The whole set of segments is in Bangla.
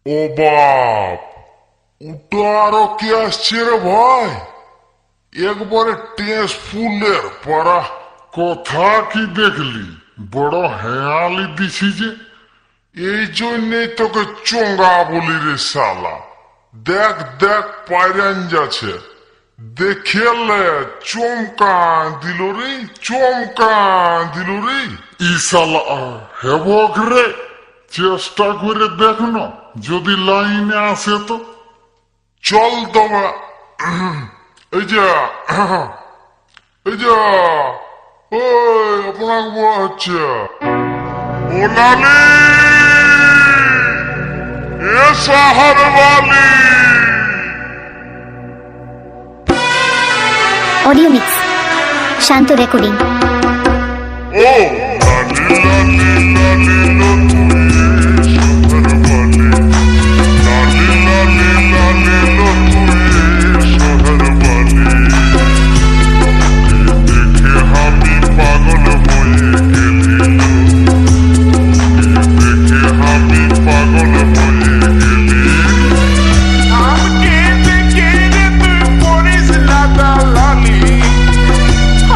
ও বাপ, ওটা আরো কে আসছে রে ভাই? একবারে টেস ফুলের পারা। কথা কি দেখলি? বড় হেয়ালি দিছি যে, এই জন্যই তোকে চোঙ্গা বলি রে শালা। দেখ দেখ পায়রান যাচ্ছে, দেখেলে চমকা দিল রে, চমকা দিল রে। ই শালা হেবক রে, চেষ্টা করে দেখ না, যদি লাইনে আসে তো। চল তবে এই যে এই যে ওই আপনাকে বলা হচ্ছে ও লালি, এ শহর वाली। অডিও মিক্স শান্ত রেকর্ডিং। ও লালি লালি লালি লো তুই শহর वाली, লালি লালি লালি লো তুই শহর वाली। দেখে আমি পাগল হয়ে গেলি, দেখে আমি পাগল হয়ে গেলি। আমাকে দেখে রে তুই পড়িস না দালালি,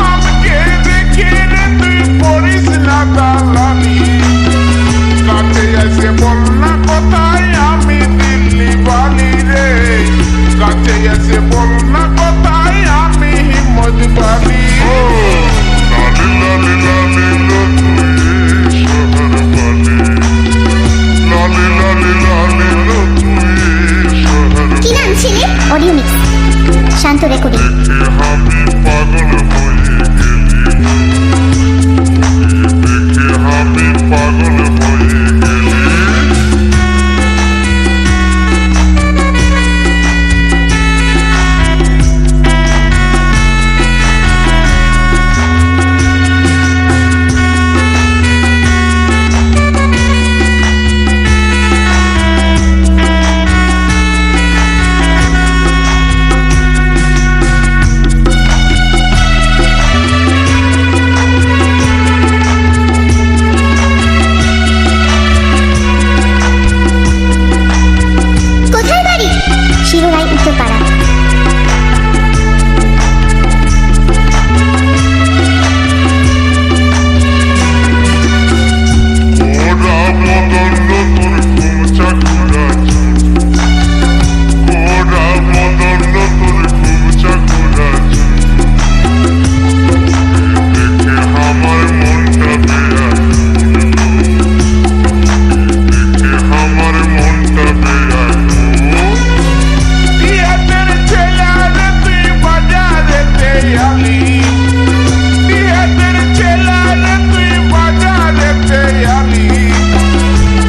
আমাকে দেখে রে তুই পড়িস না দালালি। কাছে এসে বল না কোথায় আমি দিল্লি বালি রে, কাছে এসে বল না কোথায় আমি হিম্মত বালি। লালি লালি লালি লো তুই শহর वाली, লালি লালি লালি লো তুই শহর। কি নাম ছেলে? অডিও মিক্স শান্ত রেকর্ডিং। দেখে আমি পাগল হয়ে গেলি, দেখে আমি পাগল হয়ে গেলি। কোথায় বাড়ি? শিরোরাই উত্তরপাড়া। ওরা মদন্য তোর ঘুম চাকুরা চুল, ওরা মদন্য তোর ঘুম চাকুরা চুল। দেখে আমার মনটা বেয়াকুল, দেখে আমার মনটা বেয়াকুল। বিয়েতের ছেলে রে তুই বাজারেতে আলি, বিয়েতের ছেলে রে তুই বাজারেতে আলি।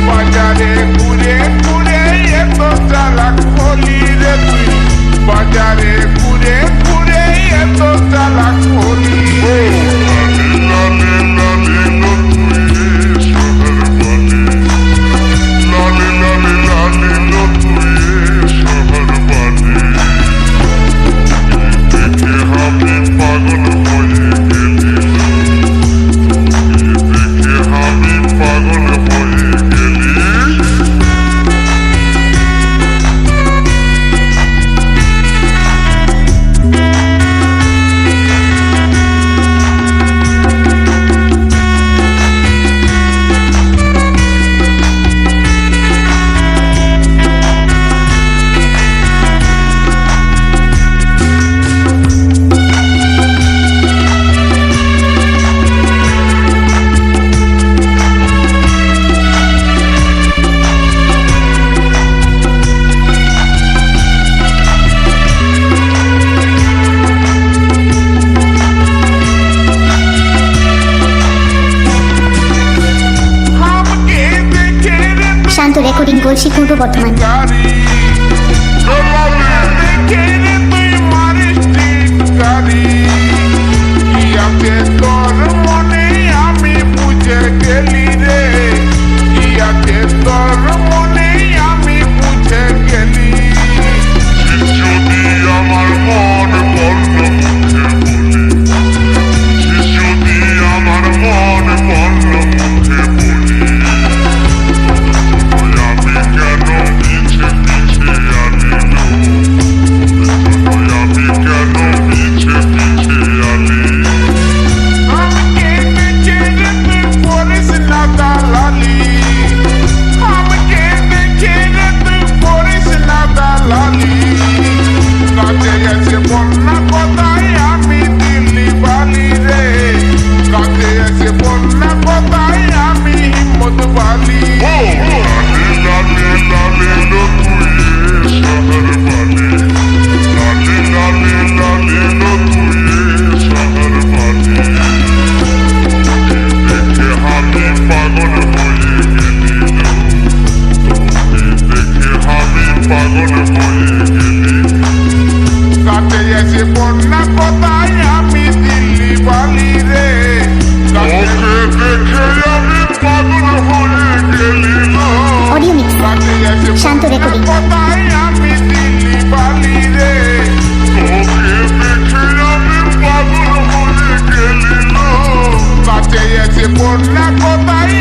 বাজারে ঘুরে ঘুরে এত চালাক হলি রে তুই, বাজারে ঘুরে ঘুরে এত চালাক হলি। লালি লালি লালি লো তুই শহর वाली, লালি লালি লালি লো তুই শহর वाली। দেখে আমি পাগল হয়ে গেলি, দেখে আমি পাগল হয়ে গেলি। আমাকে দেখে রে শান্ত রেকর্ডিং গলসি পূর্ব বর্ধমান। গাড়ি, দেখে রে তুই মারিস ঠিক গাড়ি। কি আছে তোর মনে আমি বুঝে গেলি রে, কি আছে তোর মনে আমি বুঝে গেলি। যদি আমার মন বলল মুখে বলি, যদি আমার মন বলল মুখে বলি, আমি কেন বন্যা কোথায় আমি দিল্লি বালি রে ওকে দেখে আমি পাগল হয়ে গেলি না অডিও মিক্স কাছে আছে শান্ত রেকর্ডিং কোথায় আমি দিল্লি বালি রে ওকে দেখে আমি পাগল হয়ে গেলি না কাছে আছে বন্যা কোথায়